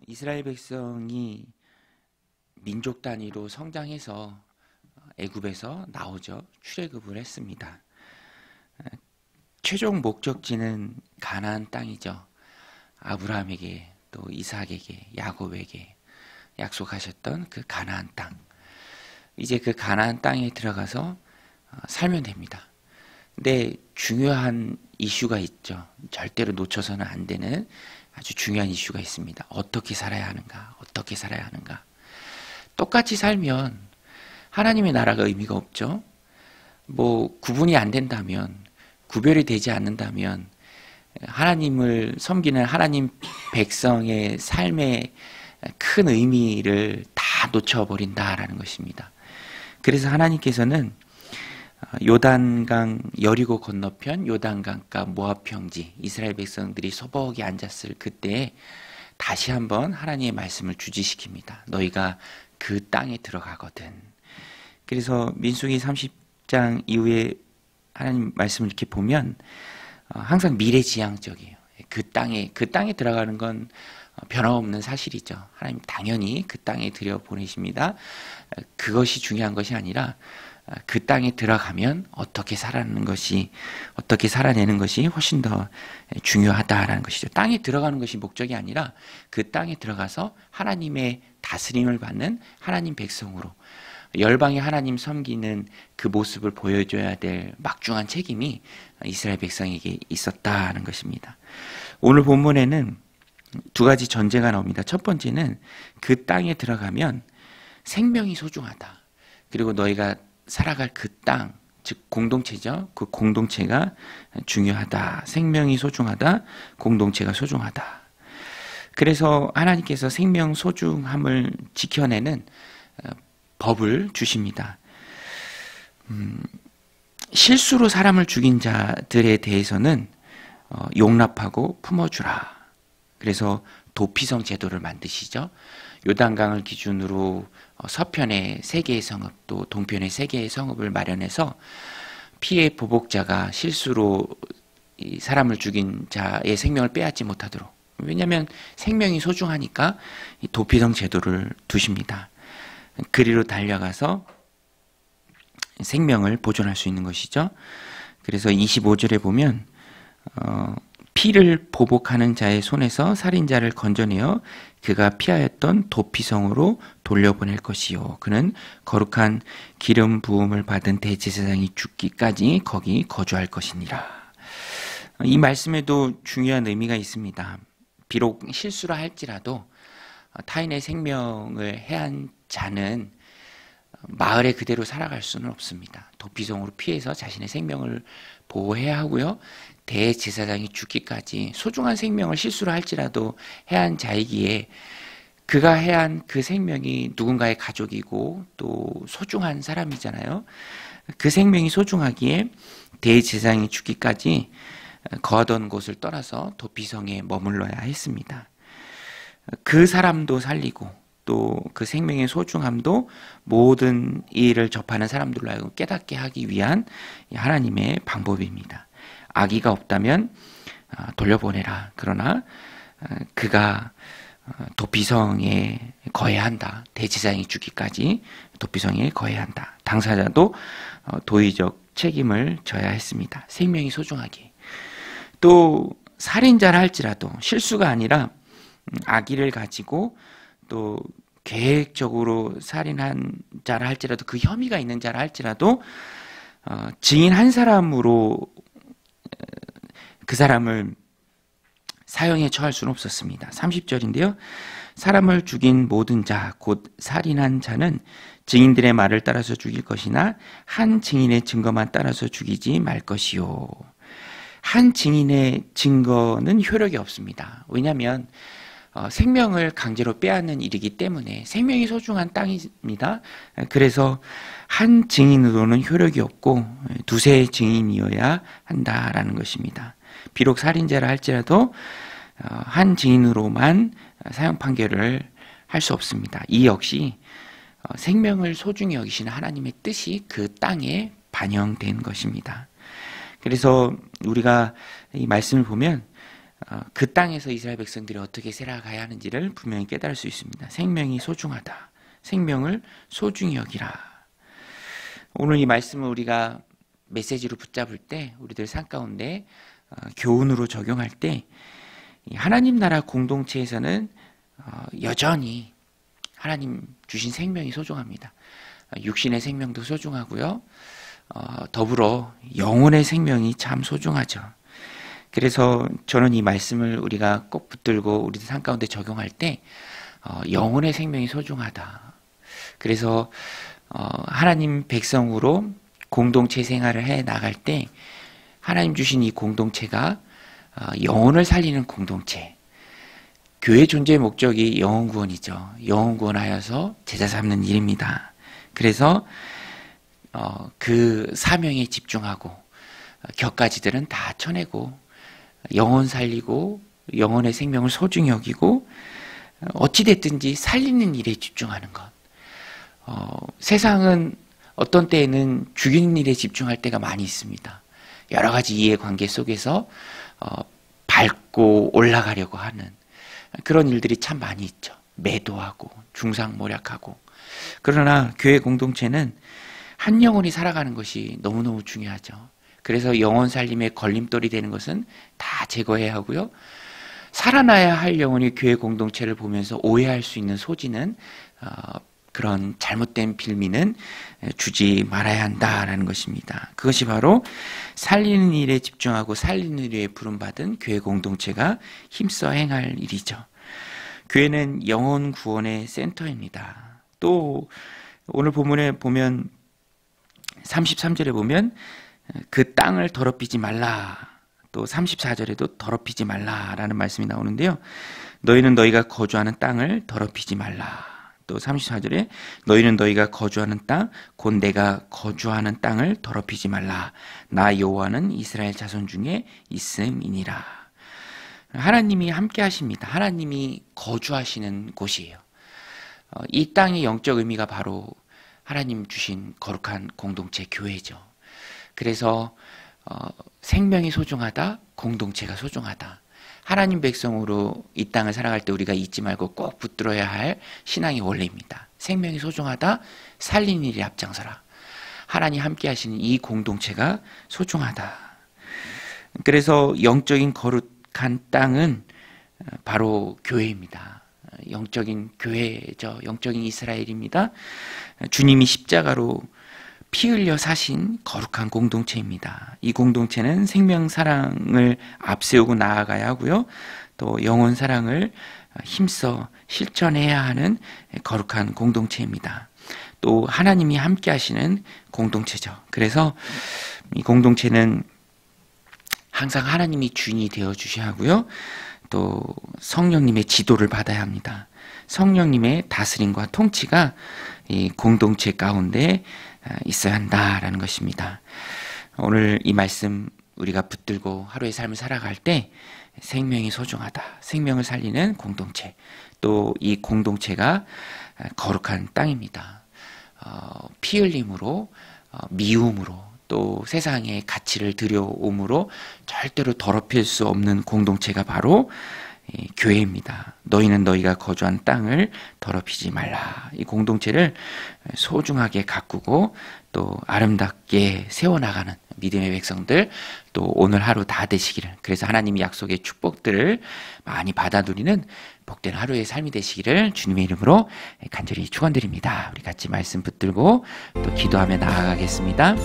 이스라엘 백성이 민족 단위로 성장해서 애굽에서 나오죠. 출애굽을 했습니다. 최종 목적지는 가나안 땅이죠. 아브라함에게 또 이삭에게 야곱에게 약속하셨던 그 가나안 땅. 이제 그 가나안 땅에 들어가서 살면 됩니다. 근데 중요한 이슈가 있죠. 절대로 놓쳐서는 안 되는 아주 중요한 이슈가 있습니다. 어떻게 살아야 하는가? 어떻게 살아야 하는가? 똑같이 살면 하나님의 나라가 의미가 없죠. 구분이 안 된다면, 구별이 되지 않는다면 하나님을 섬기는 하나님 백성의 삶의 큰 의미를 다 놓쳐버린다라는 것입니다. 그래서 하나님께서는 요단강 여리고 건너편 요단강가 모압 평지 이스라엘 백성들이 소복이 앉았을 그때 다시 한번 하나님의 말씀을 주지시킵니다. 너희가 그 땅에 들어가거든. 그래서 민수기 30장 이후에 하나님 말씀을 이렇게 보면 항상 미래지향적이에요. 그 땅에 들어가는 건 변함없는 사실이죠. 하나님 당연히 그 땅에 들여보내십니다. 그것이 중요한 것이 아니라 그 땅에 들어가면 어떻게 살아내는 것이 훨씬 더 중요하다라는 것이죠. 땅에 들어가는 것이 목적이 아니라 그 땅에 들어가서 하나님의 다스림을 받는 하나님 백성으로 열방의 하나님 섬기는 그 모습을 보여줘야 될 막중한 책임이 이스라엘 백성에게 있었다는 것입니다. 오늘 본문에는 두 가지 전제가 나옵니다. 첫 번째는 그 땅에 들어가면 생명이 소중하다. 그리고 너희가 살아갈 그 땅, 즉 공동체죠. 그 공동체가 중요하다. 생명이 소중하다. 공동체가 소중하다. 그래서 하나님께서 생명 소중함을 지켜내는 법을 주십니다. 실수로 사람을 죽인 자들에 대해서는 용납하고 품어주라. 그래서 도피성 제도를 만드시죠. 요단강을 기준으로 서편에 3개의 성읍 또 동편에 3개의 성읍을 마련해서 피해 보복자가 실수로 이 사람을 죽인 자의 생명을 빼앗지 못하도록, 왜냐하면 생명이 소중하니까 이 도피성 제도를 두십니다. 그리로 달려가서 생명을 보존할 수 있는 것이죠. 그래서 25절에 보면 피를 보복하는 자의 손에서 살인자를 건져내어 그가 피하였던 도피성으로 돌려보낼 것이요. 그는 거룩한 기름 부음을 받은 대제사장이 죽기까지 거기 거주할 것이니라. 이 말씀에도 중요한 의미가 있습니다. 비록 실수를 할지라도 타인의 생명을 해한 자는 마을에 그대로 살아갈 수는 없습니다. 도피성으로 피해서 자신의 생명을 보호해야 하고요. 대제사장이 죽기까지 소중한 생명을 실수로 할지라도 해한 자이기에 그가 해한 그 생명이 누군가의 가족이고 또 소중한 사람이잖아요. 그 생명이 소중하기에 대제사장이 죽기까지 거하던 곳을 떠나서 도피성에 머물러야 했습니다. 그 사람도 살리고 또 그 생명의 소중함도 모든 일을 접하는 사람들로 하여금 깨닫게 하기 위한 하나님의 방법입니다. 악의가 없다면 돌려보내라. 그러나 그가 도피성에 거해야 한다. 대제사장이 죽기까지 도피성에 거해야 한다. 당사자도 도의적 책임을 져야 했습니다. 생명이 소중하게. 또 살인자를 할지라도 실수가 아니라 악의를 가지고 또 계획적으로 살인한 자라 할지라도 그 혐의가 있는 자라 할지라도 증인 한 사람으로 그 사람을 사형에 처할 수는 없었습니다. 30절인데요. 사람을 죽인 모든 자, 곧 살인한 자는 증인들의 말을 따라서 죽일 것이나 한 증인의 증거만 따라서 죽이지 말 것이요. 한 증인의 증거는 효력이 없습니다. 왜냐하면 생명을 강제로 빼앗는 일이기 때문에 생명이 소중한 땅입니다. 그래서 한 증인으로는 효력이 없고 두세 증인이어야 한다라는 것입니다. 비록 살인자라 할지라도 한 증인으로만 사형 판결을 할 수 없습니다. 이 역시 생명을 소중히 여기시는 하나님의 뜻이 그 땅에 반영된 것입니다. 그래서 우리가 이 말씀을 보면 그 땅에서 이스라엘 백성들이 어떻게 살아가야 하는지를 분명히 깨달을 수 있습니다. 생명이 소중하다. 생명을 소중히 여기라. 오늘 이 말씀을 우리가 메시지로 붙잡을 때 우리들 삶 가운데 교훈으로 적용할 때 하나님 나라 공동체에서는 여전히 하나님 주신 생명이 소중합니다. 육신의 생명도 소중하고요. 더불어 영혼의 생명이 참 소중하죠. 그래서 저는 이 말씀을 우리가 꼭 붙들고 우리들 삶 가운데 적용할 때 영혼의 생명이 소중하다. 그래서 하나님 백성으로 공동체 생활을 해 나갈 때 하나님 주신 이 공동체가 영혼을 살리는 공동체. 교회 존재의 목적이 영혼 구원이죠. 영혼 구원하여서 제자 삼는 일입니다. 그래서 그 사명에 집중하고 격가지들은 다 쳐내고 영혼 살리고 영혼의 생명을 소중히 여기고 어찌됐든지 살리는 일에 집중하는 것. 세상은 어떤 때에는 죽이는 일에 집중할 때가 많이 있습니다. 여러 가지 이해관계 속에서 밟고 올라가려고 하는 그런 일들이 참 많이 있죠. 매도하고 중상모략하고. 그러나 교회 공동체는 한 영혼이 살아가는 것이 너무너무 중요하죠. 그래서 영혼 살림의 걸림돌이 되는 것은 다 제거해야 하고요. 살아나야 할 영혼이 교회 공동체를 보면서 오해할 수 있는 소지는 그런 잘못된 빌미는 주지 말아야 한다라는 것입니다. 그것이 바로 살리는 일에 집중하고 살리는 일에 부름받은 교회 공동체가 힘써 행할 일이죠. 교회는 영혼 구원의 센터입니다. 또 오늘 본문에 보면 33절에 보면 그 땅을 더럽히지 말라. 또 34절에도 더럽히지 말라라는 말씀이 나오는데요. 너희는 너희가 거주하는 땅을 더럽히지 말라. 또 34절에 너희는 너희가 거주하는 땅, 곧 내가 거주하는 땅을 더럽히지 말라. 나 여호와는 이스라엘 자손 중에 있음이니라. 하나님이 함께 하십니다. 하나님이 거주하시는 곳이에요. 이 땅의 영적 의미가 바로 하나님 주신 거룩한 공동체 교회죠. 그래서 생명이 소중하다, 공동체가 소중하다. 하나님 백성으로 이 땅을 살아갈 때 우리가 잊지 말고 꼭 붙들어야 할 신앙의 원리입니다. 생명이 소중하다, 살리는 일에 앞장서라. 하나님 함께 하시는 이 공동체가 소중하다. 그래서 영적인 거룩한 땅은 바로 교회입니다. 영적인 교회죠. 영적인 이스라엘입니다. 주님이 십자가로 피 흘려 사신 거룩한 공동체입니다. 이 공동체는 생명 사랑을 앞세우고 나아가야 하고요. 또 영혼 사랑을 힘써 실천해야 하는 거룩한 공동체입니다. 또 하나님이 함께 하시는 공동체죠. 그래서 이 공동체는 항상 하나님이 주인이 되어 주셔야 하고요. 또 성령님의 지도를 받아야 합니다. 성령님의 다스림과 통치가 이 공동체 가운데 있어야 한다라는 것입니다. 오늘 이 말씀 우리가 붙들고 하루의 삶을 살아갈 때 생명이 소중하다. 생명을 살리는 공동체. 또 이 공동체가 거룩한 땅입니다. 피 흘림으로 미움으로 또 세상의 가치를 들여옴으로 절대로 더럽힐 수 없는 공동체가 바로 교회입니다. 너희는 너희가 거주한 땅을 더럽히지 말라. 이 공동체를 소중하게 가꾸고 또 아름답게 세워나가는 믿음의 백성들 또 오늘 하루 다 되시기를, 그래서 하나님이 약속의 축복들을 많이 받아 누리는 복된 하루의 삶이 되시기를 주님의 이름으로 간절히 축원드립니다. 우리 같이 말씀 붙들고 또 기도하며 나아가겠습니다.